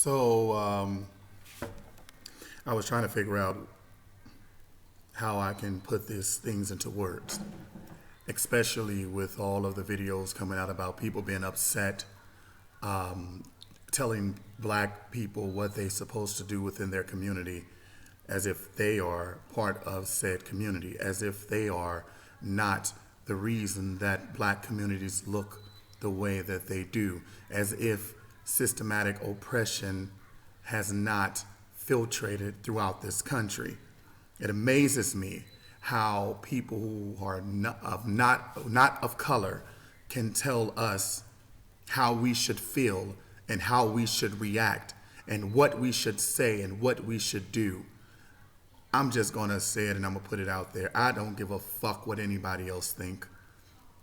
So I was trying to figure out how I can put these things into words, especially with all of the videos coming out about people being upset, telling black people what they're supposed to do within their community as if they are part of said community, as if they are not the reason that black communities look the way that they do, as if systematic oppression has not filtrated throughout this country. It amazes me how people who are not of color can tell us how we should feel and how we should react and what we should say and what we should do. I'm just gonna say it and I'm gonna put it out there. I don't give a fuck what anybody else think.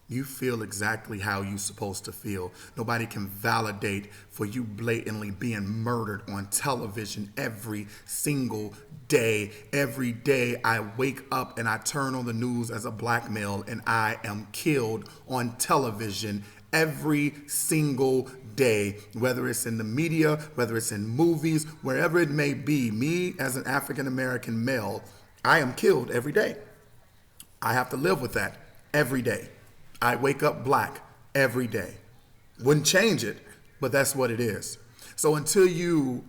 You feel exactly how you're supposed to feel. Nobody can validate for you blatantly being murdered on television every single day. Every day I wake up and I turn on the news as a black male and I am killed on television every single day, whether it's in the media, whether it's in movies, wherever it may be. Me as an African American male, I am killed every day. I have to live with that every day. I wake up black every day. Wouldn't change it, but that's what it is. So until you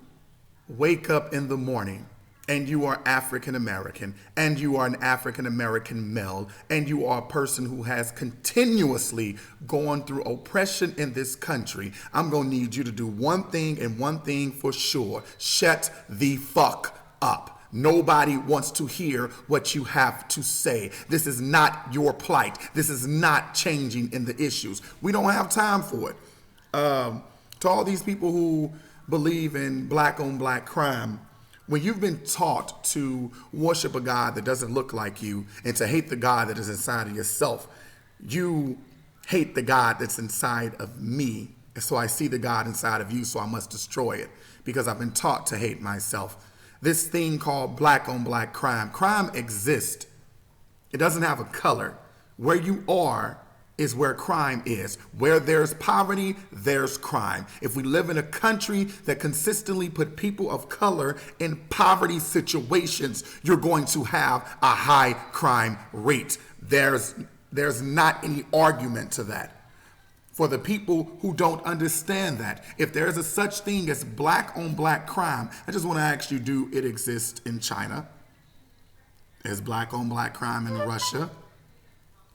wake up in the morning and you are African American and you are an African American male and you are a person who has continuously gone through oppression in this country, I'm going to need you to do one thing and one thing for sure. Shut the fuck up. Nobody wants to hear what you have to say. This is not your plight. This is not changing in the issues. We don't have time for it. To all these people who believe in black on black crime, when you've been taught to worship a God that doesn't look like you and to hate the God that is inside of yourself, you hate the God that's inside of me. And so I see the God inside of you, so I must destroy it because I've been taught to hate myself. This thing called black on black crime. Crime exists. It doesn't have a color. Where you are is where crime is. Where there's poverty, there's crime. If we live in a country that consistently put people of color in poverty situations, you're going to have a high crime rate. There's not any argument to that. For the people who don't understand that, if there is a such thing as black on black crime, I just want to ask you, do it exist in China? Is black on black crime in Russia?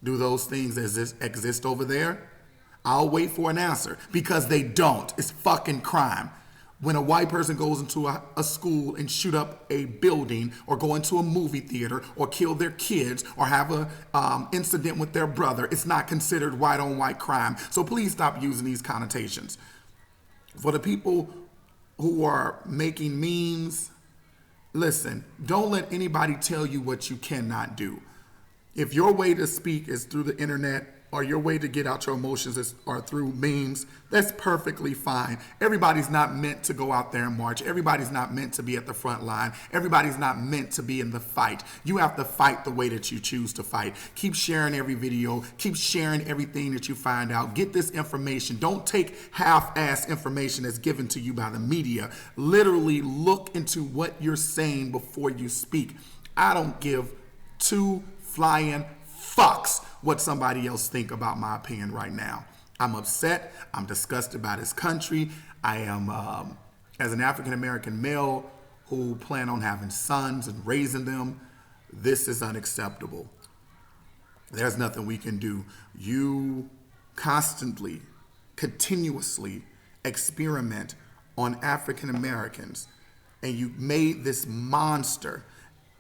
Do those things exist over there? I'll wait for an answer because they don't. It's fucking crime. When a white person goes into a school and shoot up a building or go into a movie theater or kill their kids or have a incident with their brother, it's not considered white on white crime. So please stop using these connotations. For the people who are making memes, listen, don't let anybody tell you what you cannot do. If your way to speak is through the internet or your way to get out your emotions are through memes, that's perfectly fine. Everybody's not meant to go out there and march. Everybody's not meant to be at the front line. Everybody's not meant to be in the fight. You have to fight the way that you choose to fight. Keep sharing every video. Keep sharing everything that you find out. Get this information. Don't take half-ass information that's given to you by the media. Literally look into what you're saying before you speak. I don't give two flying fucks what somebody else think about my opinion right now. I'm upset. I'm disgusted by this country. I am, as an African American male who plan on having sons and raising them, this is unacceptable. There's nothing we can do. You constantly, continuously experiment on African Americans, and you made this monster.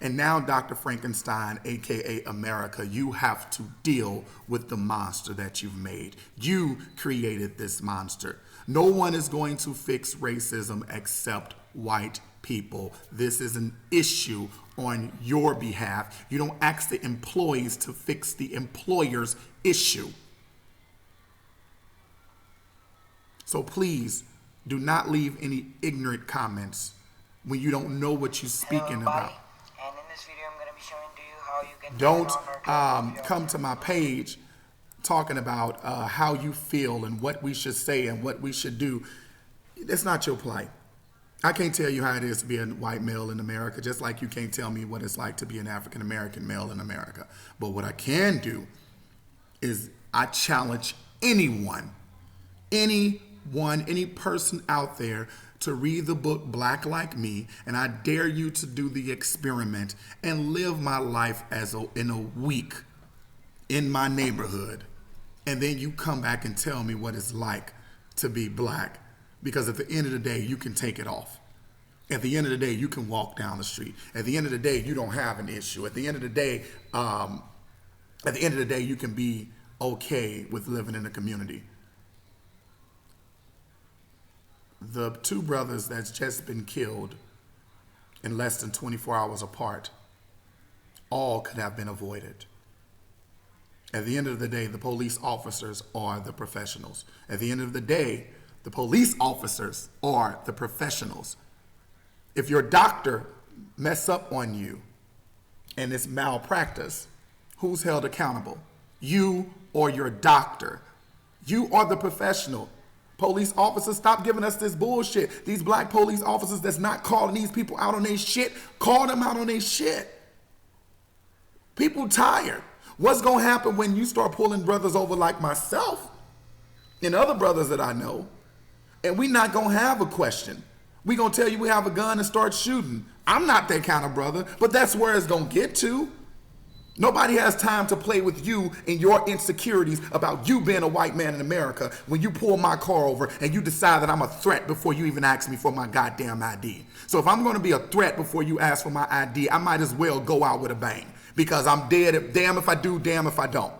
And now, Dr. Frankenstein, aka America, you have to deal with the monster that you've made. You created this monster. No one is going to fix racism except white people. This is an issue on your behalf. You don't ask the employees to fix the employer's issue. So please do not leave any ignorant comments when you don't know what you're speaking about. And in this video, I'm going to be showing to you how you can Don't come to my page talking about how you feel and what we should say and what we should do. That's not your plight. I can't tell you how it is to be a white male in America, just like you can't tell me what it's like to be an African American male in America. But what I can do is I challenge any person out there to read the book Black Like Me, and I dare you to do the experiment and live my life in a week in my neighborhood, and then you come back and tell me what it's like to be black. Because at the end of the day, you can take it off. At the end of the day, you can walk down the street. At the end of the day, you don't have an issue. At the end of the day, you can be okay with living in a community. The two brothers that's just been killed in less than 24 hours apart, all could have been avoided. At the end of the day, the police officers are the professionals. At the end of the day, the police officers are the professionals. If your doctor mess up on you and it's malpractice, who's held accountable? You or your doctor? You are the professional. Police officers, stop giving us this bullshit. These black police officers that's not calling these people out on their shit, call them out on their shit. People tired. What's going to happen when you start pulling brothers over like myself and other brothers that I know, and we not going to have a question? We going to tell you we have a gun and start shooting. I'm not that kind of brother, but that's where it's going to get to. Nobody has time to play with you and your insecurities about you being a white man in America when you pull my car over and you decide that I'm a threat before you even ask me for my goddamn ID. So if I'm going to be a threat before you ask for my ID, I might as well go out with a bang, because I'm dead. Damn if I do, damn if I don't.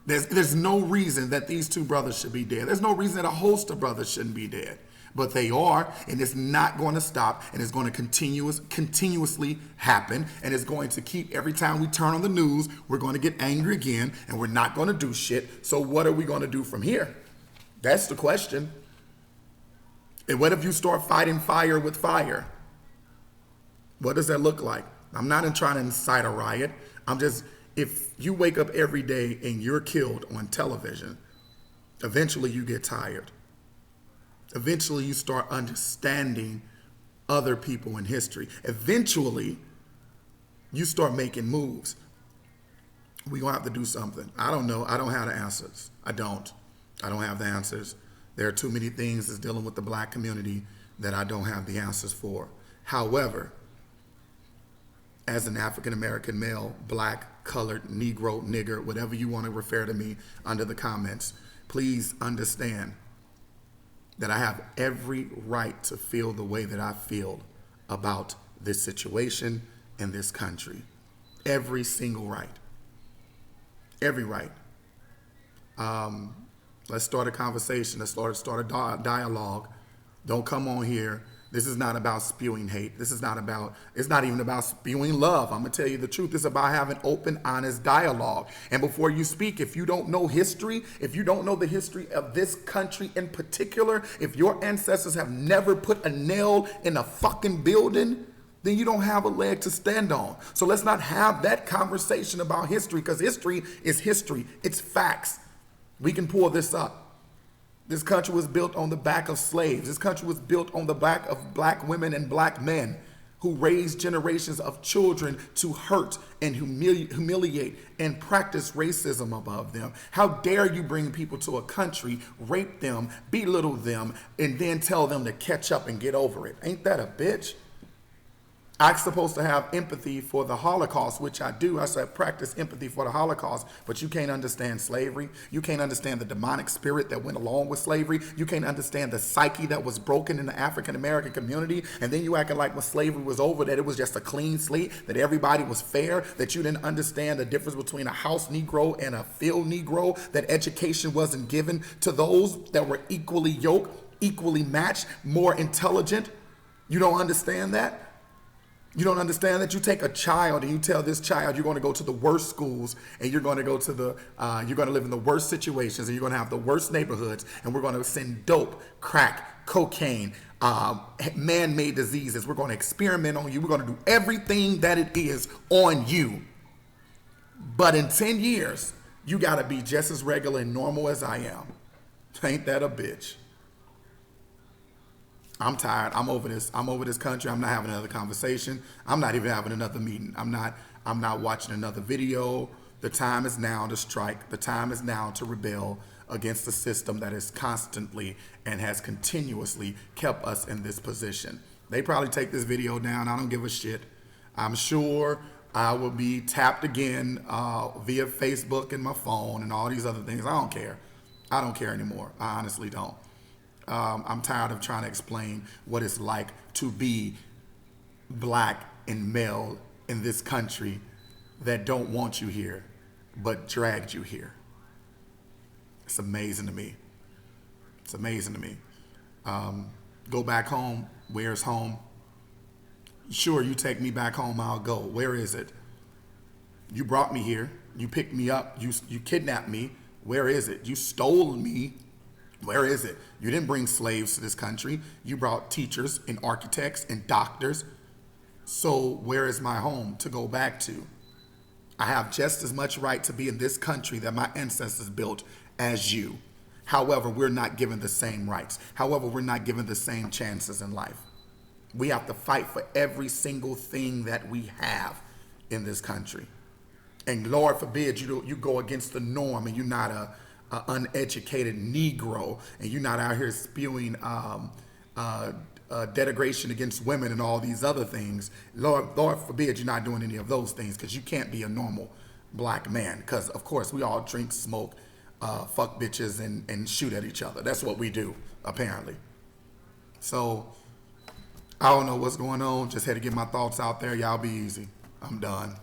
There's no reason that these two brothers should be dead. There's no reason that a host of brothers shouldn't be dead. But they are, and it's not going to stop, and it's going to continuously happen, and it's going to keep, every time we turn on the news, we're going to get angry again, and we're not going to do shit. So what are we going to do from here? That's the question. And what if you start fighting fire with fire? What does that look like? I'm not trying to incite a riot. If you wake up every day and you're killed on television, eventually you get tired. Eventually you start understanding other people in history. Eventually you start making moves. We're going to have to do something. I don't know. I don't have the answers. I don't have the answers. There are too many things that's dealing with the black community that I don't have the answers for. However, as an African-American male, black, colored, Negro, nigger, whatever you want to refer to me under the comments, please understand that I have every right to feel the way that I feel about this situation and this country. Every single right. Every right. Let's start a conversation. Let's start a dialogue. Don't come on here. This is not about spewing hate. It's not even about spewing love. I'm going to tell you the truth. It's about having open, honest dialogue. And before you speak, if you don't know history, if you don't know the history of this country in particular, if your ancestors have never put a nail in a fucking building, then you don't have a leg to stand on. So let's not have that conversation about history, because history is history. It's facts. We can pull this up. This country was built on the back of slaves. This country was built on the back of black women and black men who raised generations of children to hurt and humiliate and practice racism above them. How dare you bring people to a country, rape them, belittle them, and then tell them to catch up and get over it? Ain't that a bitch? I'm supposed to have empathy for the Holocaust, which I do. I said practice empathy for the Holocaust, but you can't understand slavery. You can't understand the demonic spirit that went along with slavery. You can't understand the psyche that was broken in the African-American community. And then you acting like when slavery was over, that it was just a clean slate, that everybody was fair, that you didn't understand the difference between a house Negro and a field Negro, that education wasn't given to those that were equally yoked, equally matched, more intelligent. You don't understand that? You don't understand that? You take a child and you tell this child you're going to go to the worst schools, and you're going to go to you're going to live in the worst situations, and you're going to have the worst neighborhoods, and we're going to send dope, crack, cocaine, man-made diseases. We're going to experiment on you. We're going to do everything that it is on you. But in 10 years, you got to be just as regular and normal as I am. Ain't that a bitch? I'm tired. I'm over this. I'm over this country. I'm not having another conversation. I'm not even having another meeting. I'm not watching another video. The time is now to strike. The time is now to rebel against the system that is constantly and has continuously kept us in this position. They probably take this video down. I don't give a shit. I'm sure I will be tapped again via Facebook and my phone and all these other things. I don't care. I don't care anymore. I honestly don't. I'm tired of trying to explain what it's like to be black and male in this country that don't want you here, but dragged you here. It's amazing to me. It's amazing to me. Go back home. Where's home? Sure, you take me back home, I'll go. Where is it? You brought me here. You picked me up. You kidnapped me. Where is it? You stole me. Where is it? You didn't bring slaves to this country. You brought teachers and architects and doctors. So where is my home to go back to? I have just as much right to be in this country that my ancestors built as you. However, we're not given the same rights. However, we're not given the same chances in life. We have to fight for every single thing that we have in this country. And Lord forbid you go against the norm and you're not a uneducated Negro and you're not out here spewing denigration against women and all these other things. Lord forbid you're not doing any of those things, because you can't be a normal black man. Because of course we all drink, smoke, fuck bitches and shoot at each other. That's what we do, apparently. So I don't know what's going on. Just had to get my thoughts out there. Y'all be easy. I'm done.